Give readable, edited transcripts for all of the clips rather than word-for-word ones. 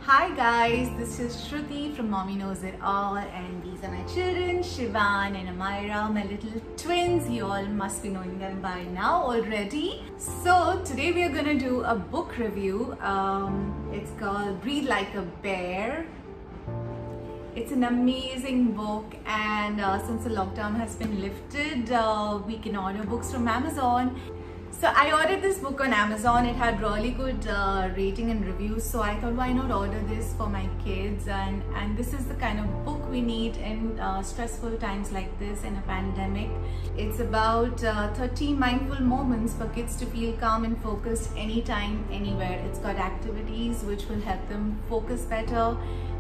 Hi guys, this is Shruti from Mommy Knows It All, and these are my children, Shivan and Amira, my little twins. You all must be knowing them by now already. So today we are going to do a book review. It's called Breathe Like a Bear. It's an amazing book, and since the lockdown has been lifted, we can order books from Amazon. So I ordered this book on Amazon. It had really good rating and reviews, so I thought, why not order this for my kids? And this is the kind of book we need in stressful times like this, in a pandemic. It's about 30 mindful moments for kids to feel calm and focused anytime, anywhere. It's got activities which will help them focus better,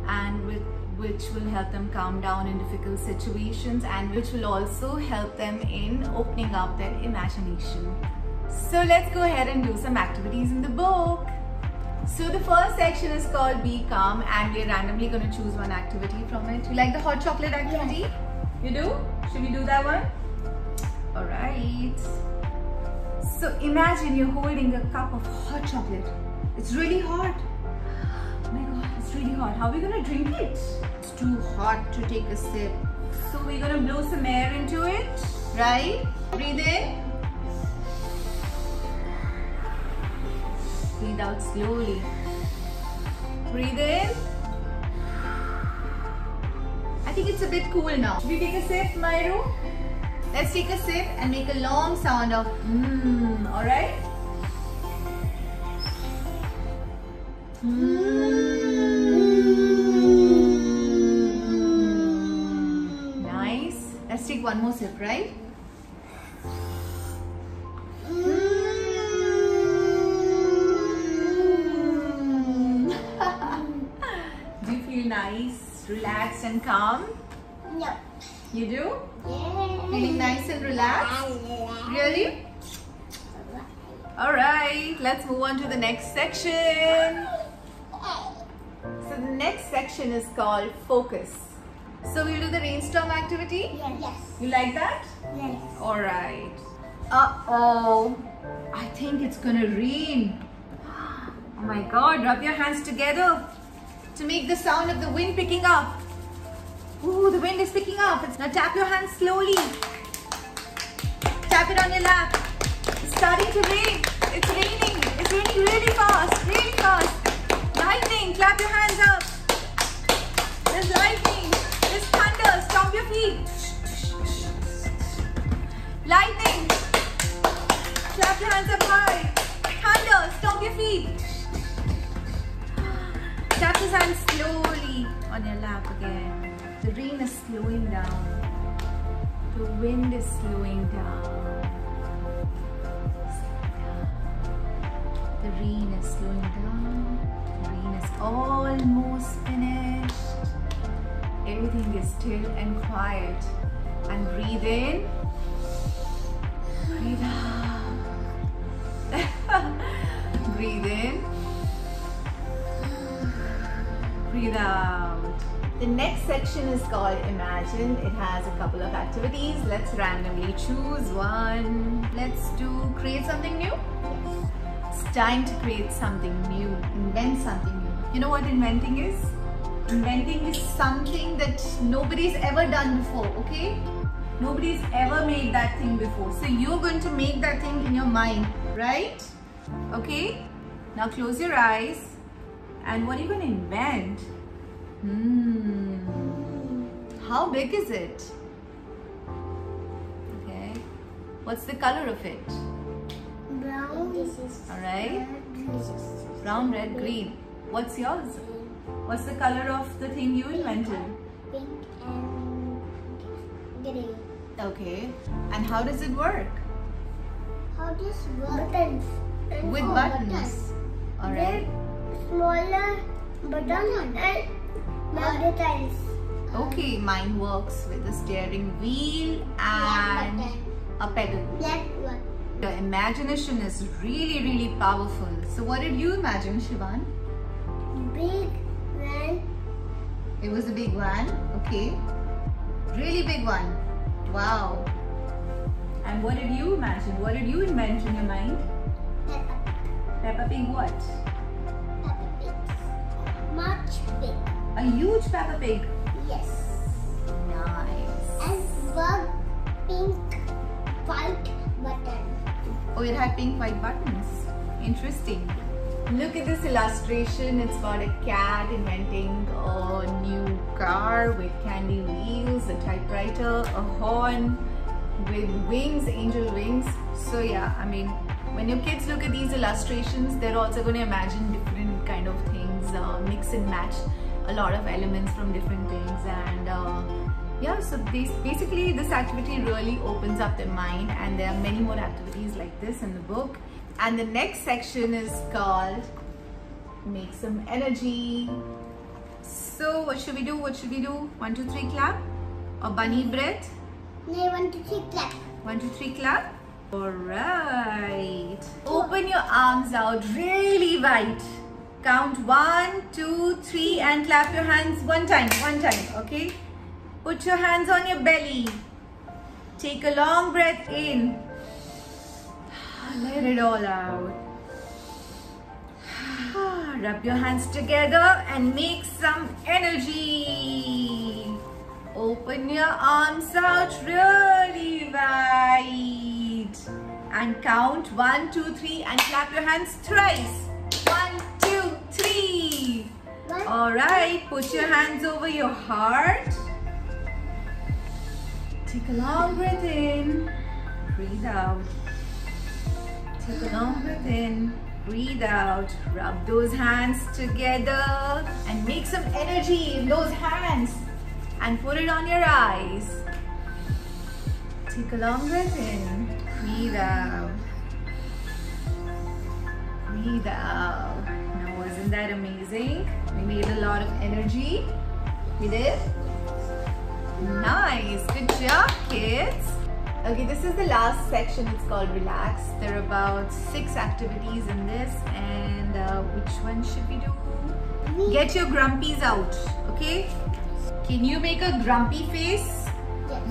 and which will help them calm down in difficult situations, and which will also help them in opening up their imagination. So let's go ahead and do some activities in the book. So the first section is called Be Calm, and we're randomly going to choose one activity from it. You like the hot chocolate activity? Yes. You do? Should we do that one? Alright. So imagine you're holding a cup of hot chocolate. It's really hot. Oh my god, it's really hot. How are we going to drink it? It's too hot to take a sip. So we're going to blow some air into it, right? Breathe in. Breathe out slowly. Breathe in. I think it's a bit cool now. Should we take a sip, Myru? Let's take a sip and make a long sound of mmm, alright? Nice. Let's take one more sip, right? Nice, relaxed and calm? No. You do? Yeah. Feeling nice and relaxed? Really? Alright, let's move on to the next section. So the next section is called Focus. So we'll do the rainstorm activity? Yes. You like that? Yes. Alright. Uh-oh. I think it's gonna rain. Oh my god, rub your hands together to make the sound of the wind picking up. Ooh, the wind is picking up. Now tap your hands slowly. Tap it on your lap. It's starting to rain. It's raining. It's raining really fast. Really fast. Lightning. Clap your hands up. There's lightning. There's thunder. Stomp your feet. Lightning. Clap your hands up high. Thunder. Stomp your feet. Tap his hands slowly on your lap again. The rain is slowing down. The wind is slowing down. The rain is slowing down. The rain is almost finished. Everything is still and quiet. And breathe in. Breathe out. Breathe in. Breathe out. The next section is called Imagine. It has a couple of activities. Let's randomly choose one. Let's do create something new. Yes. It's time to create something new. Invent something new. You know what inventing is? Inventing is something that nobody's ever done before, okay? Nobody's ever made that thing before. So you're going to make that thing in your mind, right? Okay? Now close your eyes. And what are you going to invent? How big is it? Okay. What's the color of it? Brown. This is Alright. red. Brown, red, green. What's yours? What's the color of the thing you invented? Pink and green. Okay. And how does it work? How does buttons? With buttons. Alright. Smaller button and larger tiles. Okay, mine works with a steering wheel and Black button. a pedal. Black one. The imagination is really, really powerful. So what did you imagine, Shivan? Big one. It was a big one. Okay. Really big one. Wow. And what did you imagine? What did you invent in your mind? Peppa. Peppa Pig what? Peppa Pig. A huge Peppa Pig. Yes. Nice. And one pink white button. Oh, it had pink white buttons. Interesting. Look at this illustration. It's got a cat inventing a new car with candy wheels, a typewriter, a horn with wings, angel wings. So yeah, I mean, when your kids look at these illustrations, they're also going to imagine different kind of things, mix and match a lot of elements from different things. And yeah, so basically this activity really opens up their mind, and there are many more activities like this in the book. And the next section is called Make Some Energy. So what should we do? What should we do? 1, 2, 3 clap? Or bunny breath? No, 1, 2, 3 clap. 1, 2, 3 clap? Alright. Open your arms out really wide. Count 1, 2, 3 and clap your hands one time, okay? Put your hands on your belly. Take a long breath in. Let it all out. Rub your hands together and make some energy. Open your arms out really wide. And count 1, 2, 3 and clap your hands thrice. 1, 2, 3. Alright, put your hands over your heart. Take a long breath in. Breathe out. Take a long breath in. Breathe out. Rub those hands together and make some energy in those hands. And put it on your eyes. Take a long breath in. Breathe out. Breathe out. Now, wasn't that amazing? We made a lot of energy. We did? Nice. Good job, kids. Okay, this is the last section. It's called Relax. There are about 6 activities in this. And which one should we do? Get your grumpies out. Okay? Can you make a grumpy face? Yes.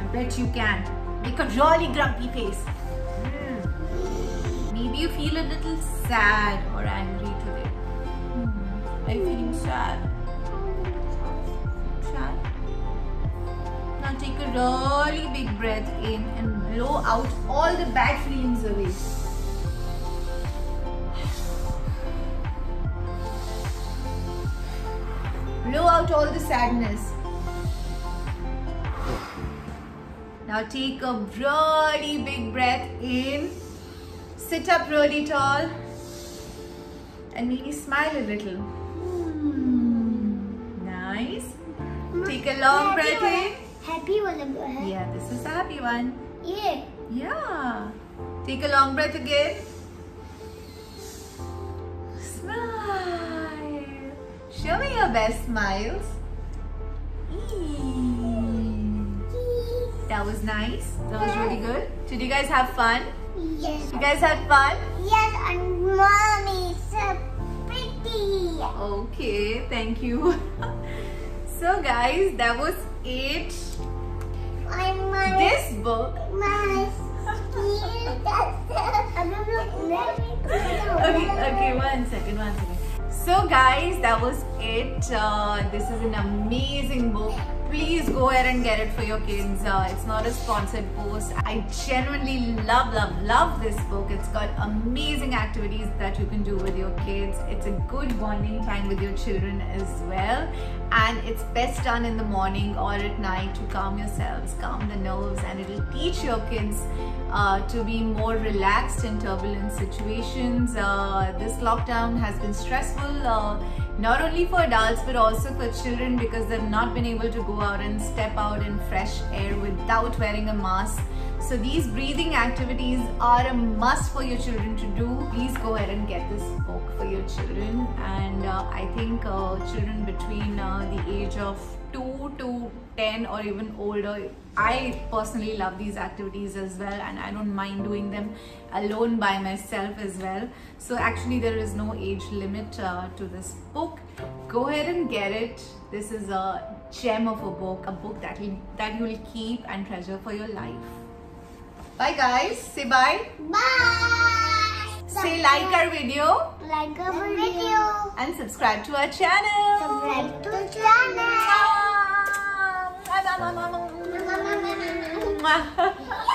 I bet you can. Make a really grumpy face. Maybe you feel a little sad or angry today. Are you feeling sad? Sad? Now take a really big breath in and blow out all the bad feelings away. Blow out all the sadness. Now take a really big breath in. Sit up really tall. And maybe smile a little. Nice. Take a long breath in. Happy one. Yeah, this is the happy one. Yeah. Yeah. Take a long breath again. Smile. Show me your best smiles. That was nice. That was really good. Did you guys have fun? Yes. You guys had fun? Yes, and mommy so pretty. Okay, thank you. So guys, that was it. This book. Okay, one second. So guys, that was it. This is an amazing book. Please go ahead and get it for your kids. It's not a sponsored post. I genuinely love this book. It's got amazing activities that you can do with your kids. It's a good bonding time with your children as well. And it's best done in the morning or at night to calm yourselves, calm the nerves, and it'll teach your kids to be more relaxed in turbulent situations. This lockdown has been stressful, not only for adults but also for children, because they've not been able to go out and step out in fresh air without wearing a mask. So these breathing activities are a must for your children to do. Please go ahead and get this book for your children. And I think children between the age of 2 to 10 or even older, I personally love these activities as well, and I don't mind doing them alone by myself as well. So actually there is no age limit to this book. Go ahead and get it. This is a gem of a book that you will keep and treasure for your life. Bye guys. Say bye. Bye. Say like our video. Like our video. And and subscribe to our channel. Subscribe to channel. Mwah.